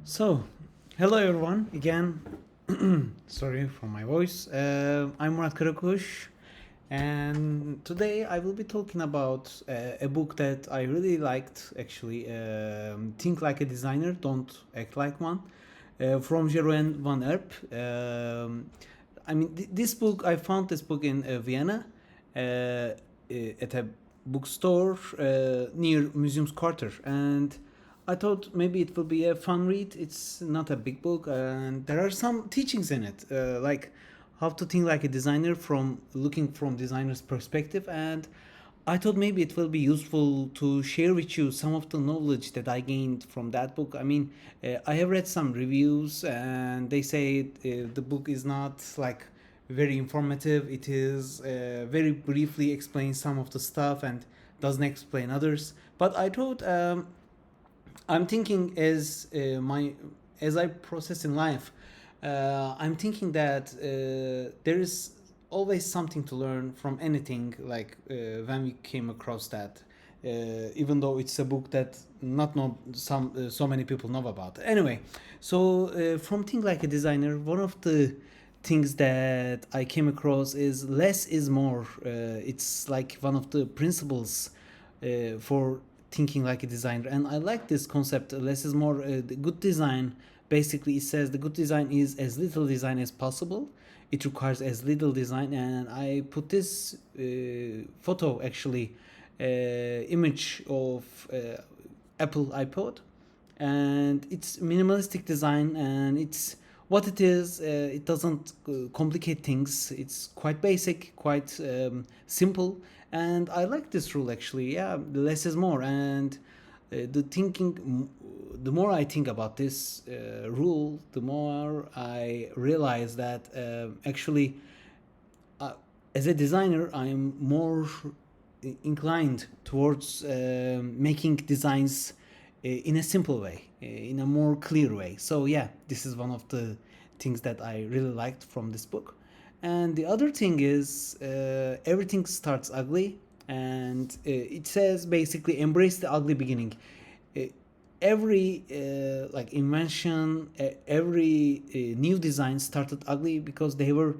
So, hello everyone again. Sorry for my voice. I'm Murat Karakush, and today I will be talking about a book that I really liked actually. Think Like a Designer, Don't Act Like One, from Jeroen van Erp. This book, I found this book in Vienna at a bookstore near Museumsquarter, and I thought maybe it will be a fun read. It's not a big book, and there are some teachings in it, like how to think like a designer from looking from designer's perspective. And I thought maybe it will be useful to share with you some of the knowledge that I gained from that book. I have read some reviews, and they say the book is not like very informative. It is very briefly explains some of the stuff and doesn't explain others. But I thought I'm thinking as I process in life, I'm thinking that there is always something to learn from anything. Like when we came across that, even though it's a book that not know some so many people know about. Anyway, so from Think Like a Designer, one of the things that I came across is less is more. It's like one of the principles for thinking like a designer, and I like this concept. Less is more. The good design, basically, it says the good design is as little design as possible. It requires as little design, and I put this photo actually, image of Apple iPod, and it's minimalistic design, and it's what it is. It doesn't complicate things. It's quite basic, quite simple, and I like this rule actually. Yeah, less is more, and the more I think about this rule, the more I realize that actually, uh, as a designer, I'm more inclined towards making designs in a simple way, in a more clear way. So yeah, this is one of the things that I really liked from this book. And the other thing is, everything starts ugly, and it says basically embrace the ugly beginning. Uh, every like invention, every new design started ugly because they were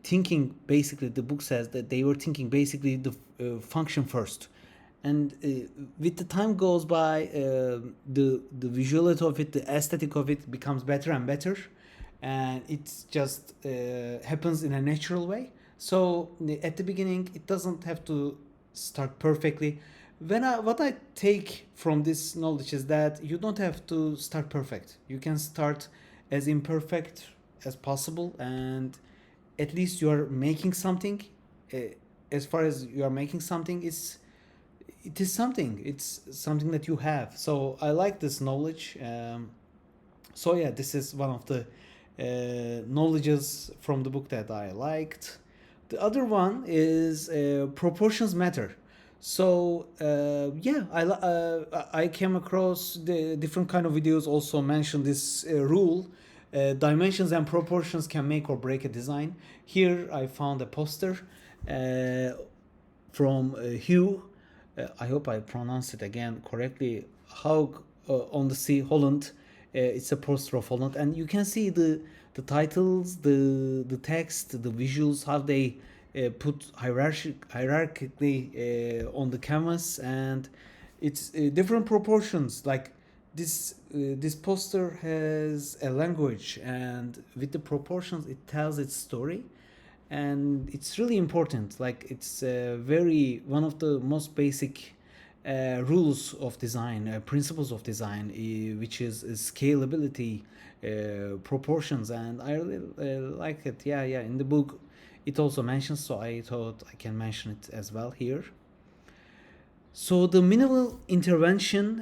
thinking, basically the book says that they were thinking basically the function first. And with the time goes by, the visuality of it, the aesthetic of it becomes better and better, and it just happens in a natural way. So at the beginning it doesn't have to start perfectly. What I take from this knowledge is that you don't have to start perfect. You can start as imperfect as possible, and at least you are making something. uh, as far as you are making something, it is something. It's something that you have. So I like this knowledge. So yeah, this is one of the knowledges from the book that I liked. The other one is proportions matter. So yeah, I came across the different kind of videos also mention this rule. Dimensions and proportions can make or break a design. Here I found a poster uh, from Hugh. I hope I pronounced it again correctly. Haug on the Sea, Holland. It's a poster of Holland, and you can see the titles, the text, the visuals, how they put hierarchically on the canvas, and it's different proportions. Like this poster has a language, and with the proportions, it tells its story, and it's really important. Like it's very one of the most basic rules of design, principles of design, which is scalability, proportions, and I really like it. Yeah, yeah. In the book, it also mentions, so I thought I can mention it as well here. So the minimal intervention,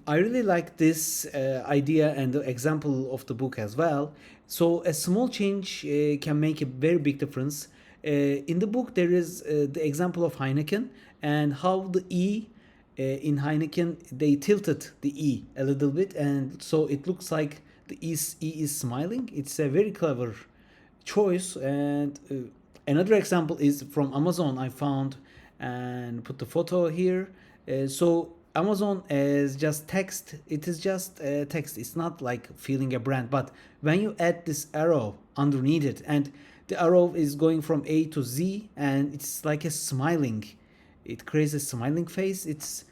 I really like this idea and the example of the book as well. So a small change can make a very big difference. In the book, there is the example of Heineken and how the E in Heineken, they tilted the E a little bit, and so it looks like the E is smiling. It's a very clever choice. And another example is from Amazon. I found and put the photo here. So Amazon is just text. It is just text. It's not like feeling a brand. But when you add this arrow underneath it, and the arrow is going from A to Z, and it's like a smiling. It creates a smiling face. It's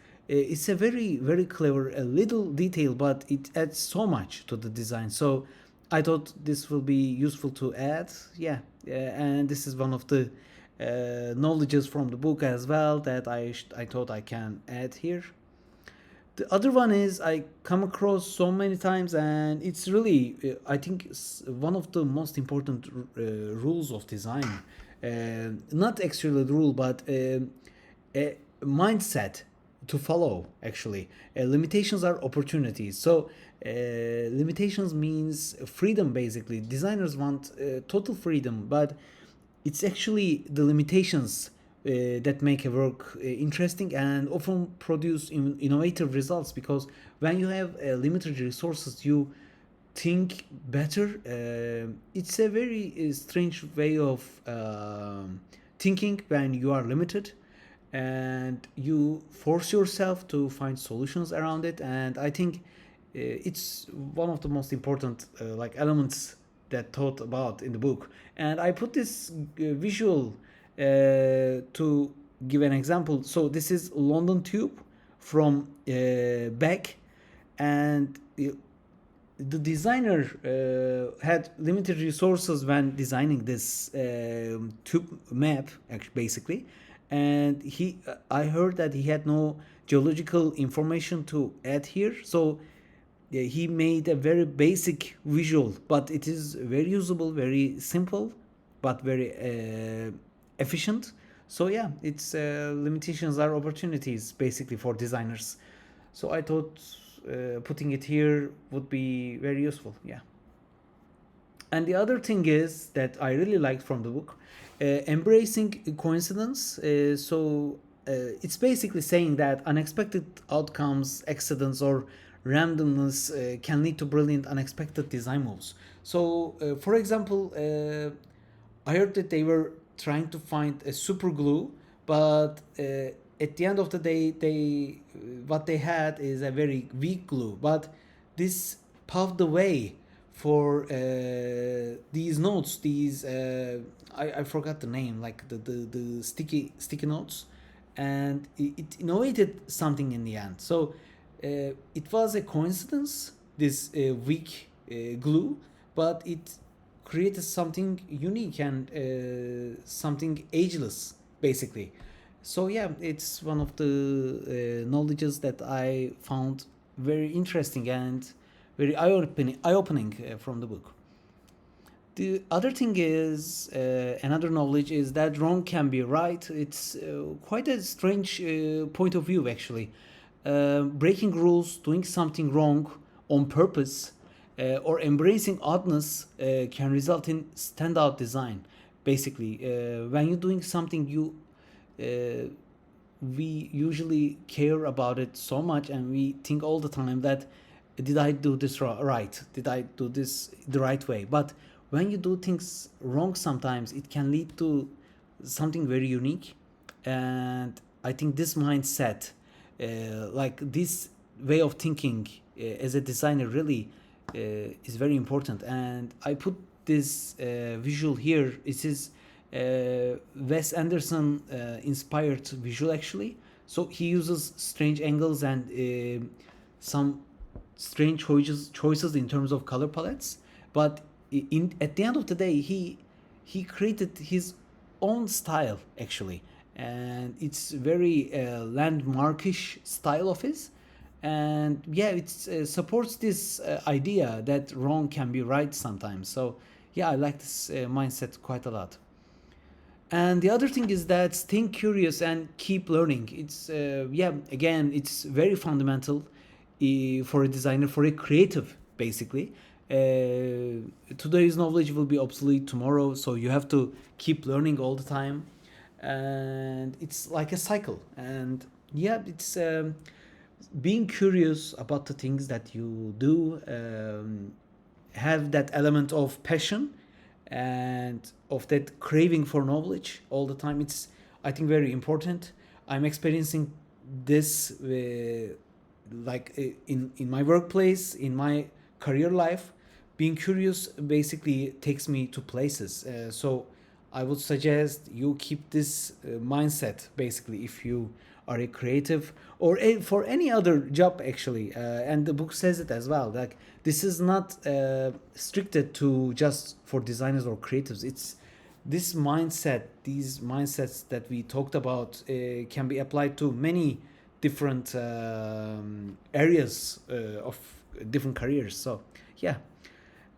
a very clever, a little detail, but it adds so much to the design. So I thought this will be useful to add. Yeah, and this is one of the knowledges from the book as well that I thought I can add here. The other one is I come across so many times, and it's really I think it's one of the most important rules of design. Not actually the rule, but a mindset to follow. Actually, limitations are opportunities. So limitations means freedom. Basically, designers want total freedom, but it's actually the limitations that make a work interesting and often produce innovative results, because when you have limited resources you think better. It's a very strange way of thinking when you are limited, and you force yourself to find solutions around it. And I think it's one of the most important like elements that taught about in the book. And I put this visual to give an example. So this is London Tube from back, and the designer had limited resources when designing this tube map, basically. And I heard that he had no geological information to add here, so he made a very basic visual, but it is very usable, very simple, but very efficient. So yeah, its limitations are opportunities basically for designers. So I thought putting it here would be very useful. Yeah. And the other thing is that I really liked from the book, embracing coincidence. It's basically saying that unexpected outcomes, accidents, or randomness can lead to brilliant, unexpected design moves. So, for example, I heard that they were trying to find a super glue, but at the end of the day, they what they had is a very weak glue. But this paved the way for these notes. These I forgot the name, like the sticky notes, and it innovated something in the end. So it was a coincidence, this weak glue, but it created something unique and something ageless, basically. So yeah, it's one of the knowledges that I found very interesting and very eye-opening from the book. The other thing is, another knowledge is that wrong can be right. It's quite a strange point of view, actually. Breaking rules, doing something wrong on purpose, or embracing oddness can result in standout design. Basically, when you're doing something, uh, we usually care about it so much, and we think all the time that did I do this right? Did I do this the right way? But when you do things wrong, sometimes it can lead to something very unique. And I think this mindset, like this way of thinking as a designer, really is very important. And I put this visual here. It is Wes Anderson inspired visual, actually. So he uses strange angles and some strange choices in terms of color palettes. But in at the end of the day, he created his own style, actually, and it's very landmarkish style of his. And yeah, it supports this idea that wrong can be right sometimes. So yeah, I like this mindset quite a lot. And the other thing is that staying curious and keep learning. It's yeah, again, it's very fundamental for a designer, for a creative, basically. Today's knowledge will be obsolete tomorrow, so you have to keep learning all the time, and it's like a cycle. And yeah, it's being curious about the things that you do, have that element of passion and of that craving for knowledge all the time. It's, I think, very important. I'm experiencing this like in my workplace, in my career life, being curious basically takes me to places. So I would suggest you keep this mindset basically if you are a creative or for any other job actually. And the book says it as well. Like this is not restricted to just for designers or creatives. It's this mindset, these mindsets that we talked about can be applied to many different areas of different careers. So yeah,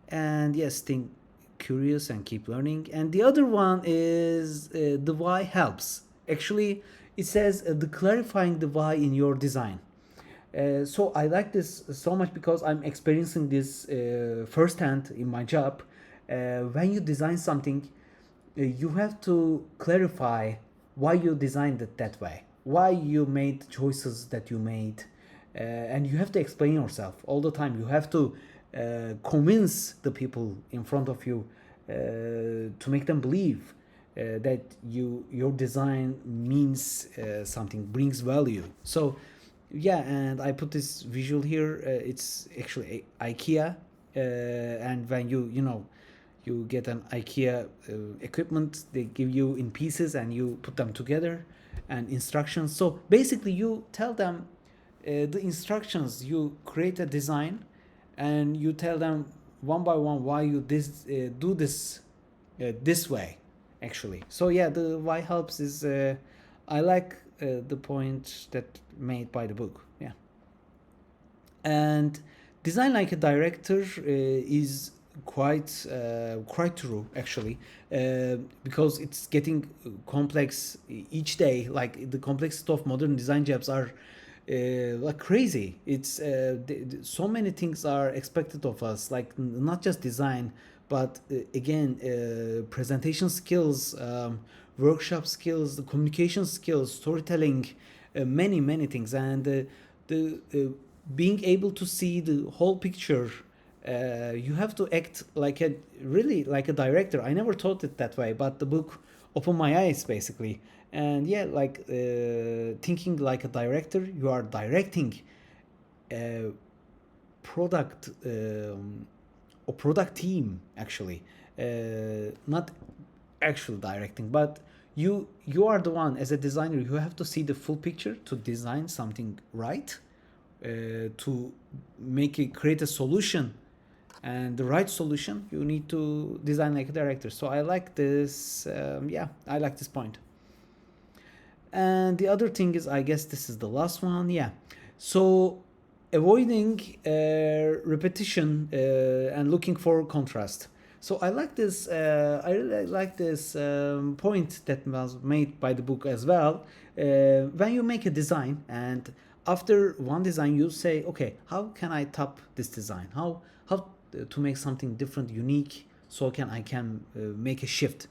and yes, think curious and keep learning. And the other one is the why helps. Actually, it says the clarifying the why in your design. So I like this so much because I'm experiencing this firsthand in my job. When you design something, you have to clarify why you designed it that way, why you made choices that you made, and you have to explain yourself all the time. You have to convince the people in front of you to make them believe that your design means something, brings value. So yeah, and I put this visual here. It's actually IKEA, and when you know you get an IKEA equipment, they give you in pieces and you put them together, and instructions. So basically, you tell them the instructions. You create a design, and you tell them one by one why you do this this way actually. So yeah, the why helps is I like the point that made by the book. Yeah, and design like a director is quite true actually, because it's getting complex each day. Like the complexity of modern design jobs are like crazy. It's so many things are expected of us, like not just design, but again, presentation skills, workshop skills, the communication skills, storytelling, many things. And the being able to see the whole picture, you have to act like a really like a director. I never thought it that way, but the book opened my eyes basically. And yeah, like thinking like a director, you are directing a product or product team actually, not actual directing, but you are the one as a designer. You have to see the full picture to design something right, to make it create a solution, and the right solution you need to design like a director. So I like this. Yeah, I like this point. And the other thing is, I guess this is the last one. Yeah. So avoiding repetition and looking for contrast. So I like this. I really like this point that was made by the book as well. When you make a design, and after one design, you say, okay, how can I top this design? How to make something different, unique, so I can make a shift.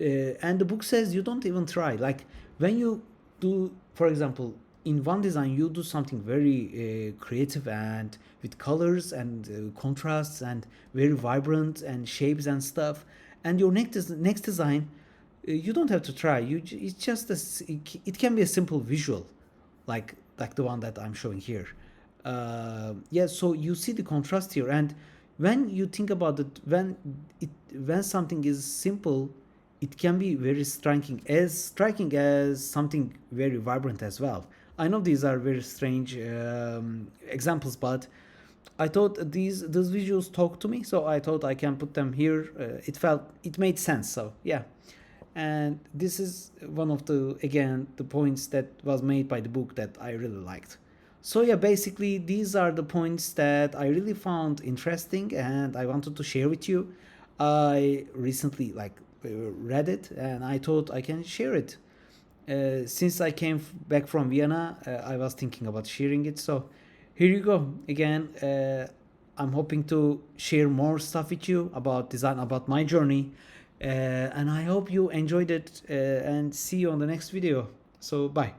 And the book says you don't even try. Like when you do, for example, in one design you do something very creative and with colors and contrasts and very vibrant and shapes and stuff, and your next design, you don't have to try. It's just it can be a simple visual, like the one that I'm showing here. Yeah, so you see the contrast here. And when you think about it, when something is simple, it can be very striking as something very vibrant as well. I know these are very strange examples, but I thought these visuals talk to me, so I thought I can put them here. It made sense. So yeah, and this is one of the points that was made by the book that I really liked. So yeah, basically these are the points that I really found interesting and I wanted to share with you. I recently read it and I thought I can share it. Since I came back from Vienna, I was thinking about sharing it. So here you go again. I'm hoping to share more stuff with you about design, about my journey, and I hope you enjoyed it. And see you on the next video. So bye.